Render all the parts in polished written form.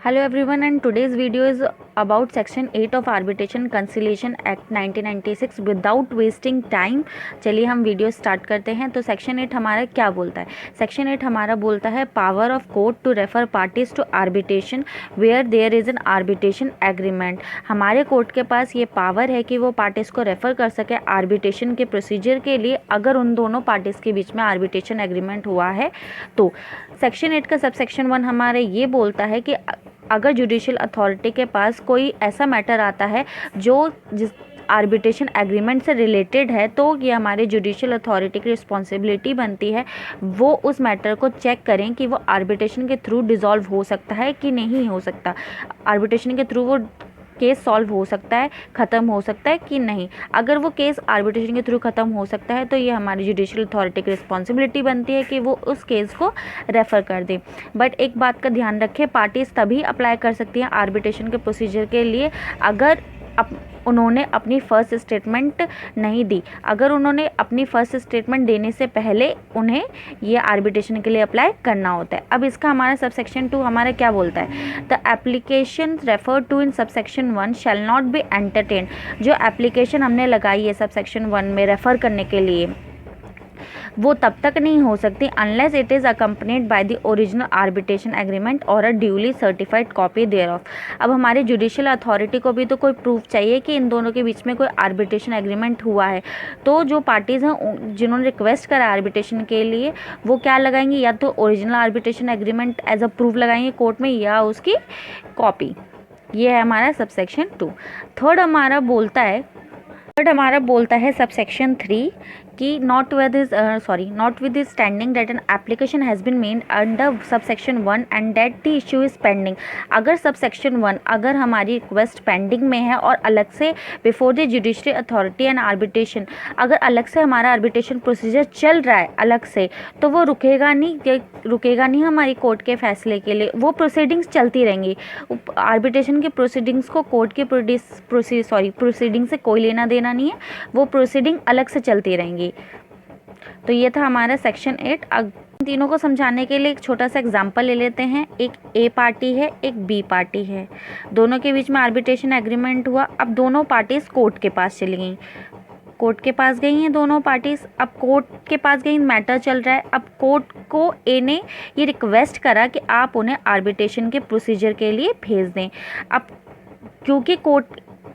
Hello everyone, and today's video is about Section 8 of Arbitration Conciliation Act 1996. Without wasting time, चलिए हम video start करते हैं। तो section 8 हमारा क्या बोलता है? सेक्शन 8 हमारा बोलता है power of court to refer parties to arbitration where there is an arbitration agreement. हमारे कोर्ट के पास ये पावर है कि वो पार्टीज को रेफर कर सके आर्बिट्रेशन के प्रोसीजर के लिए, अगर उन दोनों पार्टीज के बीच में आर्बिट्रेशन एग्रीमेंट हुआ है। तो सेक्शन 8 का सबसेक्शन 1 हमारे ये बोलता है कि अगर जुडिशियल अथॉरिटी के पास कोई ऐसा मैटर आता है जो जिस आर्बिट्रेशन एग्रीमेंट से रिलेटेड है, तो ये हमारे जुडिशियल अथॉरिटी की रिस्पॉन्सिबिलिटी बनती है वो उस मैटर को चेक करें कि वो आर्बिट्रेशन के थ्रू डिसॉल्व हो सकता है कि नहीं हो सकता, आर्बिट्रेशन के थ्रू वो केस सॉल्व हो सकता है, ख़त्म हो सकता है कि नहीं। अगर वो केस आर्बिट्रेशन के थ्रू ख़त्म हो सकता है तो ये हमारी जुडिशियल अथॉरिटी की रिस्पॉन्सिबिलिटी बनती है कि वो उस केस को रेफ़र कर दे। बट एक बात का ध्यान रखें, पार्टीज़ तभी अप्लाई कर सकती हैं आर्बिट्रेशन के प्रोसीजर के लिए अगर उन्होंने अपनी फ़र्स्ट स्टेटमेंट नहीं दी। अगर उन्होंने अपनी फ़र्स्ट स्टेटमेंट देने से पहले उन्हें ये आर्बिट्रेशन के लिए अप्लाई करना होता है। अब इसका हमारा सबसेक्शन 2 हमारा क्या बोलता है? The application refer to in subsection 1 shall not be entertain. जो एप्लीकेशन हमने लगाई है सबसेक्शन 1 में रेफ़र करने के लिए, वो तब तक नहीं हो सकती unless it is accompanied by the original arbitration agreement और a duly certified copy thereof. अब हमारे जुडिशियल अथॉरिटी को भी तो कोई प्रूफ चाहिए कि इन दोनों के बीच में कोई आर्बिट्रेशन एग्रीमेंट हुआ है। तो जो पार्टीज़ हैं जिन्होंने रिक्वेस्ट करा आर्बिट्रेशन के लिए, वो क्या लगाएंगे? या तो original arbitration agreement as a proof लगाएंगे कोर्ट में, या उसकी कॉपी। ये है हमारा सबसेक्शन 2। थर्ड हमारा बोलता है सबसेक्शन 3 कि notwithstanding that an application has been made under subsection 1 and that the issue is pending. अगर सबसेक्शन 1 अगर हमारी रिक्वेस्ट पेंडिंग में है और अलग से before the judiciary authority and arbitration, अगर अलग से हमारा आर्बिट्रेशन प्रोसीजर चल रहा है अलग से, तो वो रुकेगा नहीं हमारी कोर्ट के फैसले के लिए। वो प्रोसीडिंग्स चलती रहेंगी। आर्बिट्रेशन के प्रोसीडिंग्स को कोर्ट के प्रोसीडिंग से कोई लेना देना नहीं है, वो प्रोसीडिंग अलग से चलती रहेंगी। तो ये था हमारा सेक्शन 8। तीनों को समझाने के लिए एक छोटा सा एग्जांपल ले लेते हैं। एक ए पार्टी है, एक बी पार्टी है, दोनों के बीच में आर्बिट्रेशन एग्रीमेंट हुआ। अब दोनों पार्टीज कोर्ट के पास चली गई, कोर्ट के पास गई हैं दोनों पार्टीज। अब कोर्ट के पास गई, मैटर चल रहा है। अब कोर्ट को ए ने ये रिक्वेस्ट करा कि आप उन्हें आर्बिट्रेशन के प्रोसीजर के लिए भेज दें। अब क्योंकि कोर्ट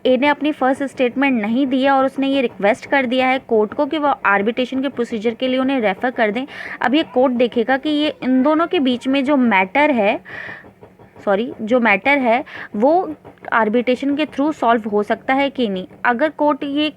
ए ने अपनी फर्स्ट स्टेटमेंट नहीं दिया और उसने ये रिक्वेस्ट कर दिया है कोर्ट को कि वो आर्बिट्रेशन के प्रोसीजर के लिए उन्हें रेफ़र कर दें। अब ये कोर्ट देखेगा कि ये इन दोनों के बीच में जो मैटर है वो आर्बिट्रेशन के थ्रू सॉल्व हो सकता है कि नहीं। अगर कोर्ट ये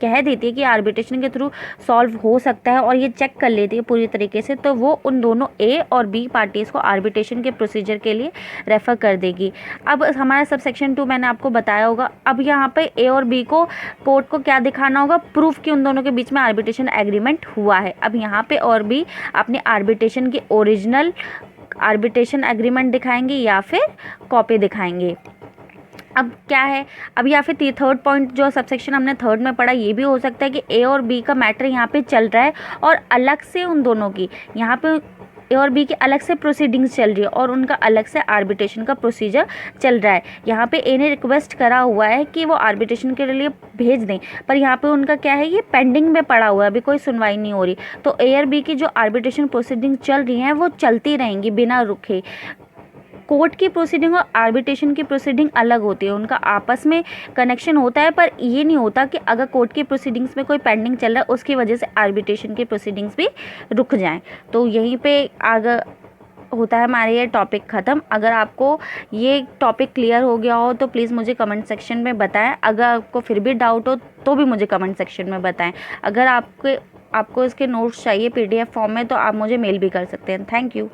कह देती है कि आर्बिट्रेशन के थ्रू सॉल्व हो सकता है और ये चेक कर लेती है पूरी तरीके से, तो वो उन दोनों ए और बी पार्टीज़ को आर्बिट्रेशन के प्रोसीजर के लिए रेफ़र कर देगी। अब हमारा सबसेक्शन 2 मैंने आपको बताया होगा। अब यहाँ पे ए और बी को कोर्ट को क्या दिखाना होगा? प्रूफ कि उन दोनों के बीच में आर्बिट्रेशन एग्रीमेंट हुआ है। अब यहाँ पे और बी अपने आर्बिट्रेशन की ओरिजिनल आर्बिट्रेशन एग्रीमेंट दिखाएंगे या फिर कॉपी दिखाएंगे। अब क्या है, अब या फिर थर्ड पॉइंट जो सबसेक्शन हमने थर्ड में पढ़ा, ये भी हो सकता है कि ए और बी का मैटर यहाँ पे चल रहा है और अलग से उन दोनों की यहाँ पे ए और बी की अलग से प्रोसीडिंग्स चल रही है और उनका अलग से आर्बिट्रेशन का प्रोसीजर चल रहा है। यहाँ पे ए ने रिक्वेस्ट करा हुआ है कि वो आर्बिट्रेशन के लिए भेज दें, पर यहाँ पे उनका क्या है, ये पेंडिंग में पड़ा हुआ है, अभी कोई सुनवाई नहीं हो रही। तो ए और बी की जो आर्बिट्रेशन प्रोसीडिंग चल रही हैं वो चलती रहेंगी बिना रुके। कोर्ट की प्रोसीडिंग और आर्बिट्रेशन की प्रोसीडिंग अलग होती है, उनका आपस में कनेक्शन होता है, पर ये नहीं होता कि अगर कोर्ट की प्रोसीडिंग्स में कोई पेंडिंग चल रहा है उसकी वजह से आर्बिट्रेशन की प्रोसीडिंग्स भी रुक जाएं। तो यहीं पे आगे होता है हमारा ये टॉपिक ख़त्म। अगर आपको ये टॉपिक क्लियर हो गया हो तो प्लीज़ मुझे कमेंट सेक्शन में बताएं। अगर आपको फिर भी डाउट हो तो भी मुझे कमेंट सेक्शन में बताएं। अगर आपको इसके नोट्स चाहिए PDF फॉर्म में तो आप मुझे मेल भी कर सकते हैं। Thank you.